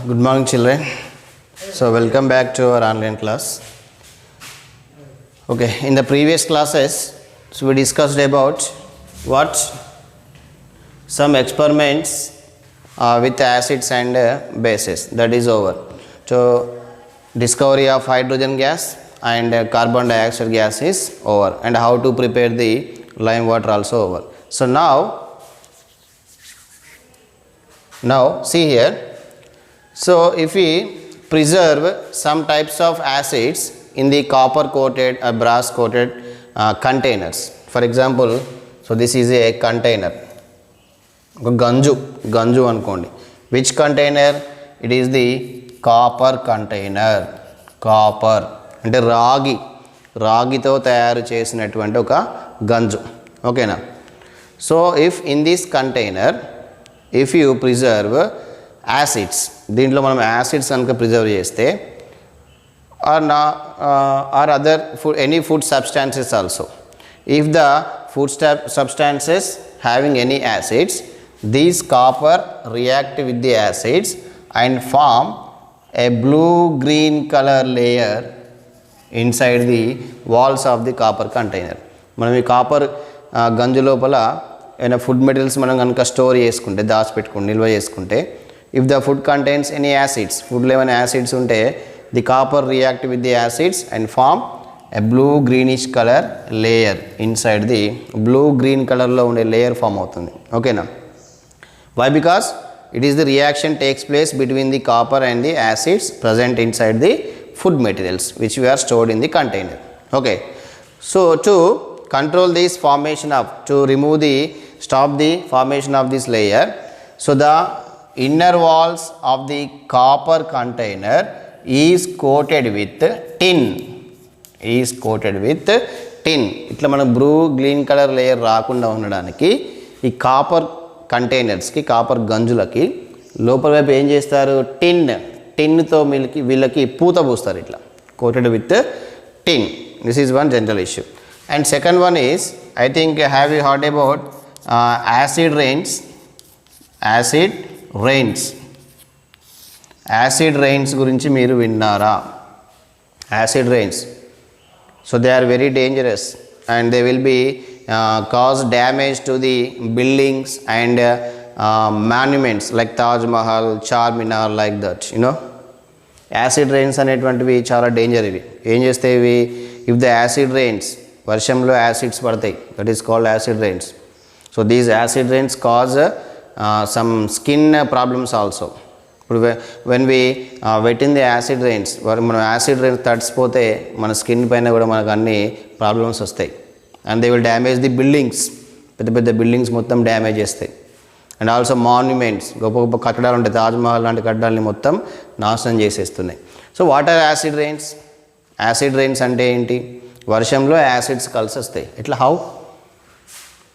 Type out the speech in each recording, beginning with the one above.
Good morning, children. So, welcome back to our online class. Okay, in the previous classes, we discussed about what some experiments with acids and bases. That is over. So, discovery of hydrogen gas and carbon dioxide gas is over, and how to prepare the lime water also over. So now see here. So, if we preserve some types of acids in the copper coated or brass coated containers, for example, so this is a container, ganju anukondi. Which container? It is the copper container. Copper అంటే రాగితో తయారు చేసినటువంటి ఒక గంజు. ఓకేనా? So if in this container if you preserve acids, దీంట్లో మనం acids కనుక preserve చేస్తే or other food any food substances also, if the food substances having any acids, these copper react with the acids and form a blue green color layer inside the walls of the copper container. మనం ఈ copper గంజు లోపల ఏమైనా food materials మనం కనుక store చేసుకుంటే, దాచిపెట్టుకుంటే, నిల్వ చేసుకుంటే, if the food contains any acids, ఫుడ్లో ఏమైనా యాసిడ్స్ ఉంటే the copper react with the acids and form a blue greenish color layer inside the blue green కలర్లో ఉండే లేయర్ ఫామ్ అవుతుంది. ఓకేనా? Why? Because it is the reaction takes place between the copper and the acids present inside the food materials which we are stored in the container. Okay. So, to control this formation of, stop the formation of this layer, so the inner walls of the copper container is coated with tin. ఇట్లా మన blue green colour layer రాకుండా ఉండడానికి ఈ copper కంటైనర్స్కి, copper గంజులకి లోపల వైపు ఏం చేస్తారు? టిన్తో వీళ్ళకి పూత పూస్తారు, ఇట్లా coated with tin. This is one general issue. And second one is, I think have you heard about acid rains గురించి మీరు విన్నారా? Acid rains, so they are very dangerous and they will be cause damage to the buildings and monuments like Taj Mahal, Charminar, like that, you know. Acid rains అనేటువంటివి చాలా danger. ఇవి ఏం చేస్తాయి? ఇవి if the acid rains, వర్షంలో acids పడతాయి, that is called acid rains. So these acid rains cause some skin problems also. ఇప్పుడు when we wet in the acid rains, మనం యాసిడ్ రెయిన్స్ తడిసిపోతే మన స్కిన్ పైన కూడా మనకు అన్ని ప్రాబ్లమ్స్ వస్తాయి. And they will damage the buildings, పెద్ద బిల్డింగ్స్ మొత్తం డ్యామేజ్ చేస్తాయి. అండ్ ఆల్సో మాన్యుమెంట్స్, గొప్ప కట్టడాలు ఉంటాయి, తాజ్మహల్ లాంటి కట్టడాలని మొత్తం నాశనం చేసేస్తున్నాయి. So what are acid rains? Acid rains అంటే ఏంటి? వర్షంలో యాసిడ్స్ కలిసి వస్తాయి. ఎట్లా?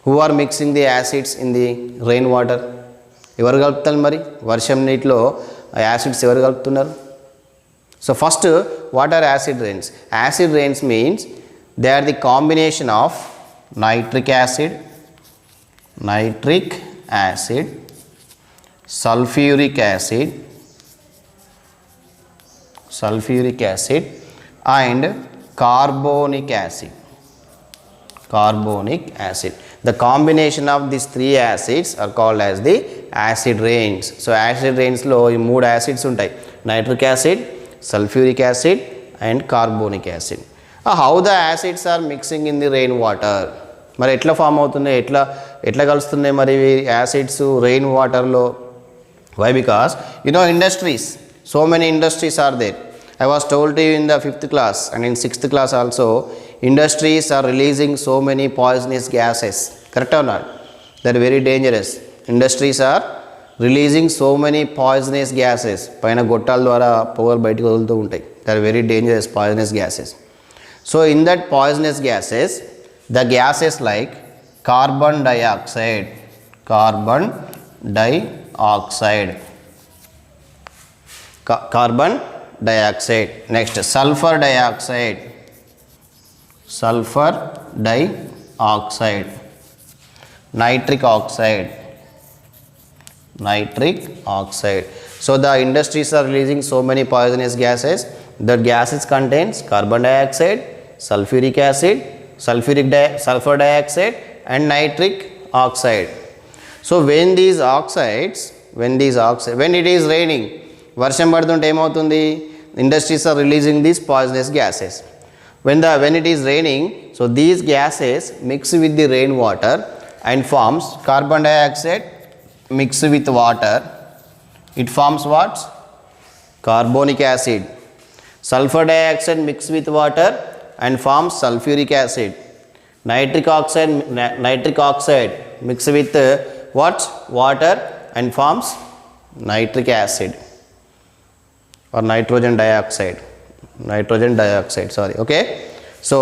Who are mixing the acids in the rain water? ఎవరు కలుపుతారు మరి? వర్షం నీటిలో యాసిడ్స్ ఎవరు కలుపుతున్నారు? So first, what are acid rains? Acid rains means they are the combination of nitric acid, sulphuric acid and carbonic acid. The combination of these three acids are called as the acid rains. So acid rains లో ఈ మూడు acids ఉంటాయి, nitric acid, sulphuric acid and carbonic acid. How the acids are mixing in the rain water? మరి ఎట్లా form అవుతున్నాయి, ఎట్లా కలుస్తున్నాయి మరి యాసిడ్స్ రెయిన్ వాటర్లో? Why? Because industries, so many industries are there. I was told to you in the 5th class and in 6th class also, industries are releasing so many poisonous gases. Correct or not? They are very dangerous. Industries are releasing so many poisonous gases. పైన గొట్టాల ద్వారా పొగలు బయటకు వదులుతూ ఉంటాయి. They are very dangerous poisonous gases. So in that poisonous gases, the gases like carbon dioxide, next sulfur dioxide, nitric oxide. So the industries are releasing so many poisonous gases. The gases contains carbon dioxide, sulfuric acid, sulfur dioxide and nitric oxide. So when it is raining, వర్షం పడుతుంటే ఏమవుతుంది? Industries are releasing these poisonous gases. When it is raining, so these gases mix with the rainwater and forms carbon dioxide mixed with water. It forms what? Carbonic acid. Sulfur dioxide mixed with water and forms sulfuric acid. Nitric oxide mixed with what? Water and forms nitric acid or nitrogen dioxide, sorry. Okay, so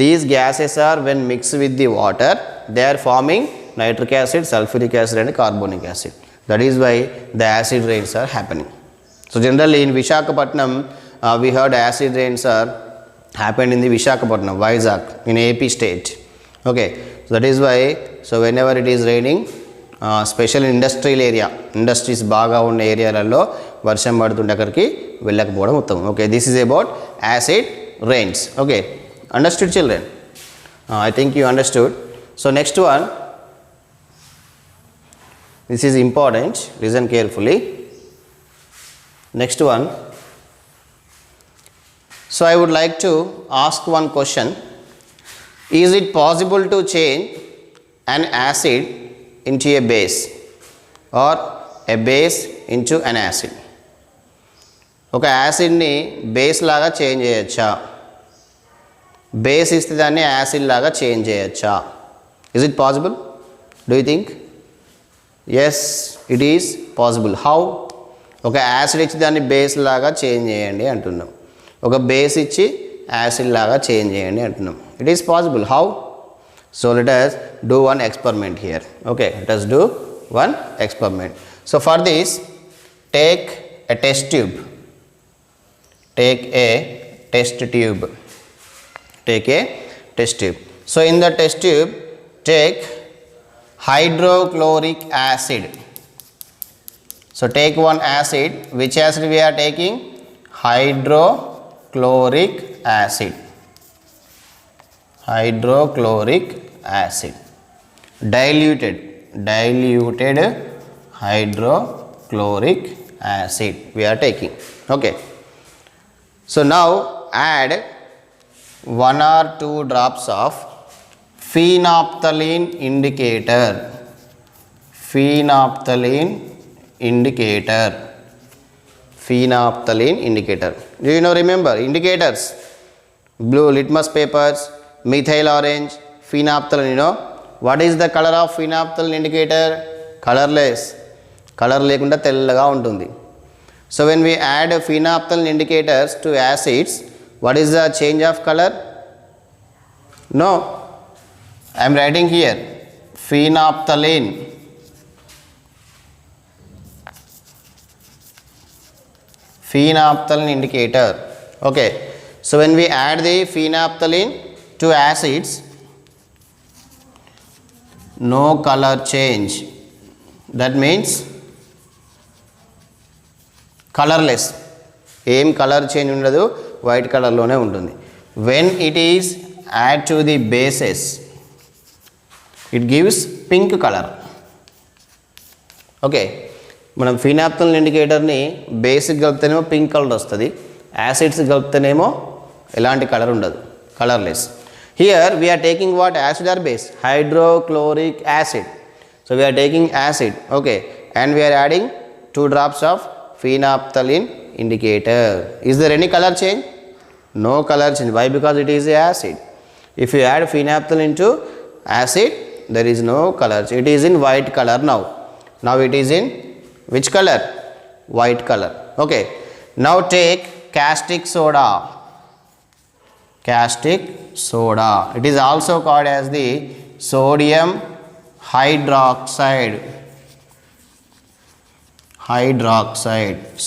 these gases are, when mixed with the water, they are forming nitric acid, sulfuric acid and carbonic acid. That is why the acid rains are happening. So generally in Visakhapatnam, we heard acid rains are happened in the Visakhapatnam, Vizag, in AP state. Okay, so that is why, so whenever it is raining, special industrial area, industries బాగా ఉన్న ఏరియాలలో వర్షం పడుతుంటే అక్కడికి వెళ్ళకపోవడం ఉత్తమం. Okay, this is about acid rains. Okay, understood children? I think you understood. So next one, this is important, listen carefully. Next one, so I would like to ask one question. Is it possible to change an acid into a base or a base into an acid? ఒక యాసిడ్ని base లాగా change చేయొచ్చా? Base ఇస్తే దాన్ని acid లాగా change చేయొచ్చా? Is it possible? Do you think? Yes, it is possible. How? ఒక acid ఇచ్చి దాన్ని బేస్ లాగా చేంజ్ చేయండి అంటున్నాం. ఒక బేస్ ఇచ్చి యాసిడ్ లాగా చేంజ్ చేయండి అంటున్నాం. It is possible. How? So let us do one experiment here. Okay, let us do one experiment. So for this, take a test tube. Take a test tube. So in the test tube, take hydrochloric acid. So take one acid. Which acid we are taking? Hydrochloric acid. Diluted hydrochloric acid we are taking. Okay, so now add 1 or 2 drops of phenolphthalein indicator. Do you know, remember indicators? Blue litmus papers, methyl orange, phenolphthalein. You know what is the color of phenolphthalein indicator? Colorless. Color lekunda tellaga untundi. So when we add phenolphthalein indicators to acids, what is the change of color? No, I am writing here phenolphthalein. Indicator. Okay, so when we add the phenolphthalein to acids, no color change. That means colorless. Em color change undadu, white color lone untundi. When it is add to the bases, it gives pink color. Okay, మనం phenolphthalein indicator ని basic కలిపితేనేమో pink colour వస్తుంది, acids కలిపితేనేమో ఎలాంటి colour ఉండదు, colourless. Here we are taking what acid or base? Hydrochloric acid. So we are taking acid, okay, and we are adding 2 drops of phenolphthalein indicator. Is there any color change? No color change. Why? Because it is a acid. If you add phenolphthalein to acid, there is no color. It is in white color now. Now it is in which color? White color. Okay. Now take caustic soda. It is also called as the sodium hydroxide.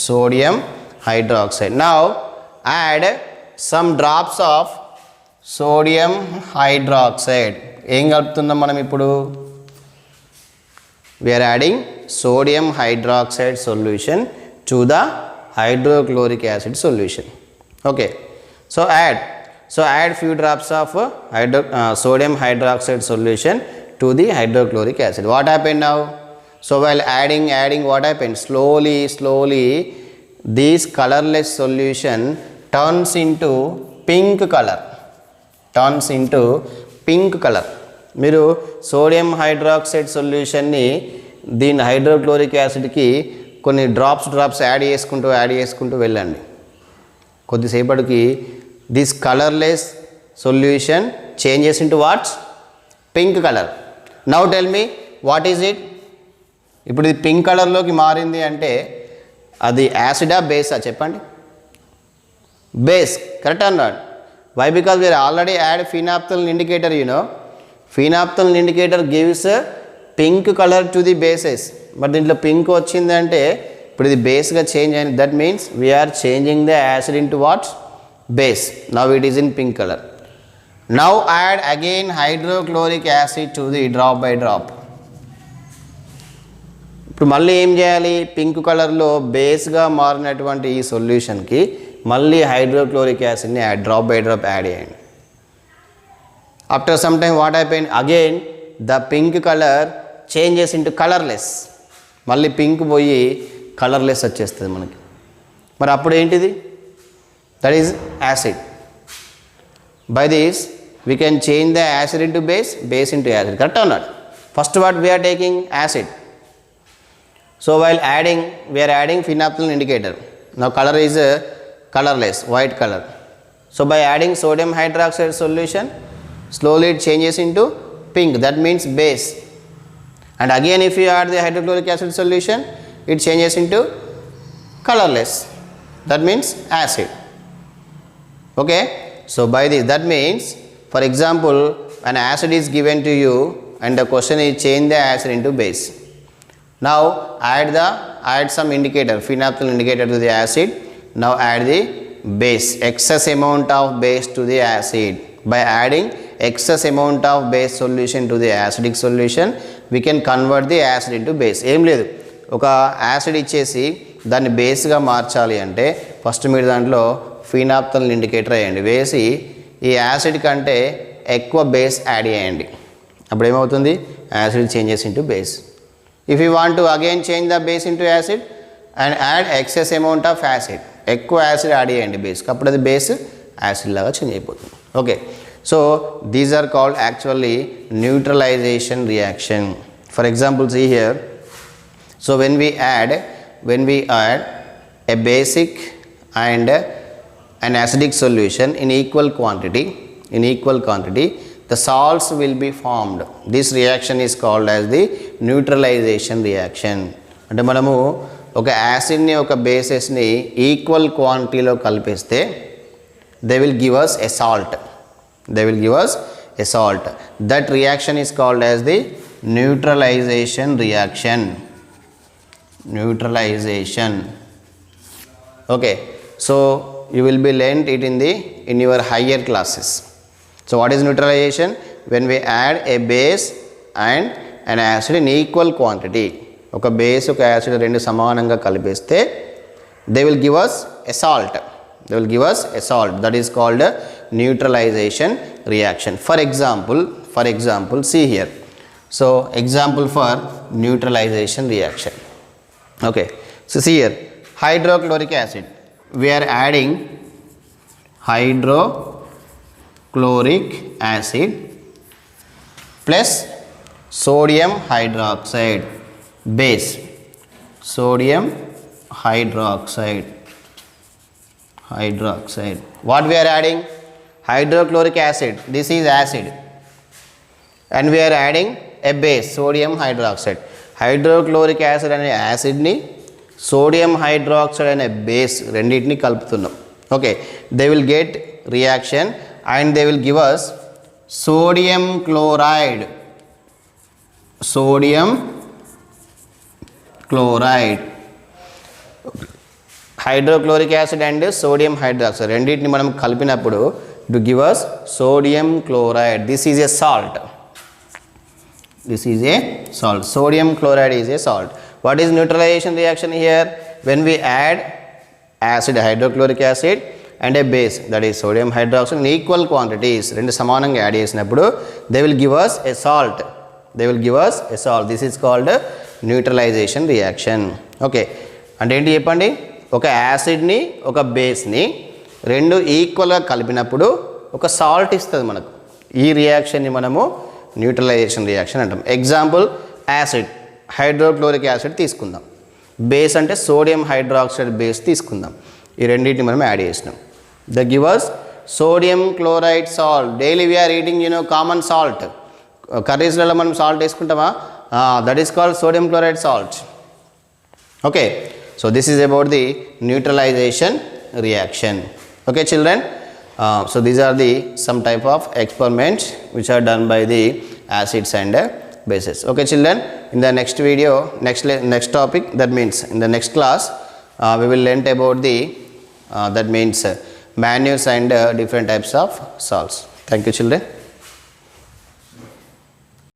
Sodium hydroxide. Now add some drops of sodium hydroxide. Em kalputundam manam ippudu? We are adding sodium hydroxide solution to the hydrochloric acid solution. Okay, so add few drops of sodium hydroxide solution to the hydrochloric acid. What happened now? So while adding what happened? Slowly this colorless solution turns into pink color. మీరు sodium hydroxide సొల్యూషన్ని దీని hydrochloric యాసిడ్కి కొన్ని drops add చేసుకుంటూ వెళ్ళండి. కొద్దిసేపటికి this colourless solution changes into what's? Pink colour. Now tell me what is it? ఇప్పుడు ఇది పింక్ కలర్లోకి మారింది అంటే అది యాసిడా బేసా చెప్పండి? Base. Correct or not? Why? Because we are already add phenolphthalein indicator, you know. Phenolphthalein indicator gives a pink color to the bases. But దీంట్లో pink వచ్చిందంటే ఇప్పుడు ఇది బేస్గా చేంజ్ అయింది. That means we are changing the acid into what? Base. Now it is in pink colour. Now add again hydrochloric acid to the drop by drop. ఇప్పుడు మళ్ళీ ఏం చేయాలి? పింక్ కలర్లో బేస్గా మారినటువంటి ఈ సొల్యూషన్కి మళ్ళీ హైడ్రోక్లోరిక్ యాసిడ్ని డ్రాప్ బై డ్రాప్ యాడ్ చేయండి. After some time what happen? Again the pink colour changes into colourless. మళ్ళీ పింక్ పోయి కలర్లెస్ వచ్చేస్తుంది మనకి. మరి అప్పుడు ఏంటిది? That is acid. By this we can change the acid into base into acid. Correct or not? First what we are taking? Acid. So while adding we are adding phenolphthalein indicator. Now color is colorless, white color. So by adding sodium hydroxide solution, slowly it changes into pink. That means base. And again if you add the hydrochloric acid solution, it changes into colorless. That means acid. Okay. So by this, that means for example an acid is given to you and the question is change the acid into base. Now add some indicator, phenolphthalein indicator to the acid. Now add the base, excess amount of base to the acid. By adding excess amount of base solution to the acidic solution, we can convert the acid into base. ఏం లేదు, ఒక acid ఇచ్చేసి దాన్ని బేస్గా మార్చాలి అంటే first మీరు దాంట్లో phenolphthalein indicator వేయండి. వేసి ఈ యాసిడ్ కంటే ఎక్కువ బేస్ యాడ్ చేయండి. అప్పుడు ఏమవుతుంది? Acid changes into base. If you want to again change the base into acid and add excess amount of acid, ఎక్కువ యాసిడ్ యాడ్ చేయండి బేస్కి, అప్పుడు అది బేస్ యాసిడ్ లాగా చేంజ్ అయిపోతుంది. Okay, so these are called actually neutralization reaction. For example see here. So when we add a basic and an acidic solution in equal quantity, the salts will be formed. This reaction is called as the neutralization reaction. అంటే మనము ఒక యాసిడ్ని ఒక బేసెస్ని equal క్వాంటిటీలో కలిపిస్తే they will give us a salt. That reaction is called as the neutralization reaction. Okay, so you will be learned it in your higher classes. So what is neutralization? When we add a base and an acid in equal quantity. ఒక base ఒక acid రెండు సమానంగా కలిపేస్తే they will give us a salt. That is called a neutralization reaction. For example, see here. So example for neutralization reaction. Okay, so see here, hydrochloric acid. We are adding hydrochloric acid plus sodium hydroxide base, sodium hydroxide. What we are adding? Hydrochloric acid. This is acid and we are adding a base, sodium hydroxide. Hydrochloric acid అనే యాసిడ్ని sodium hydroxide అనే base రెండింటిని కలుపుతున్నాం. Okay, they will get reaction and they will give us sodium chloride. Hydrochloric acid and sodium hydroxide రెండింటిని మనం కలిపినప్పుడు to give us sodium chloride. This is a salt. Sodium chloride is a salt. What is neutralization reaction here? when we add acid, hydrochloric acid and a base, that is sodium hydroxide, in equal quantities, రెండు సమానంగా add చేసినప్పుడు they will give us a salt. They will give us a salt. This is called neutralization reaction. Okay, అంటే ఏంటి చెప్పండి, ఒక యాసిడ్ని ఒక బేస్ని రెండు ఈక్వల్గా కలిపినప్పుడు ఒక సాల్ట్ ఇస్తుంది మనకు. ఈ రియాక్షన్ని మనము న్యూట్రలైజేషన్ రియాక్షన్ అంటాం. ఎగ్జాంపుల్ యాసిడ్, హైడ్రోక్లోరిక్ యాసిడ్ తీసుకుందాం, బేస్ అంటే సోడియం హైడ్రాక్సైడ్ బేస్ తీసుకుందాం. ఈ రెండింటిని మనం యాడ్ చేసినాం. The give us sodium chloride salt. Daily we are eating common salt. కర్రీస్లలో మనం సాల్ట్ వేసుకుంటామా, that is called sodium chloride salt. Okay, so this is about the neutralisation reaction. Okay children, so these are the some type of experiments which are done by the acids and bases. Okay children, in the next video, next topic, that means in the next class we will learn about the that means manures and different types of salts. Thank you children.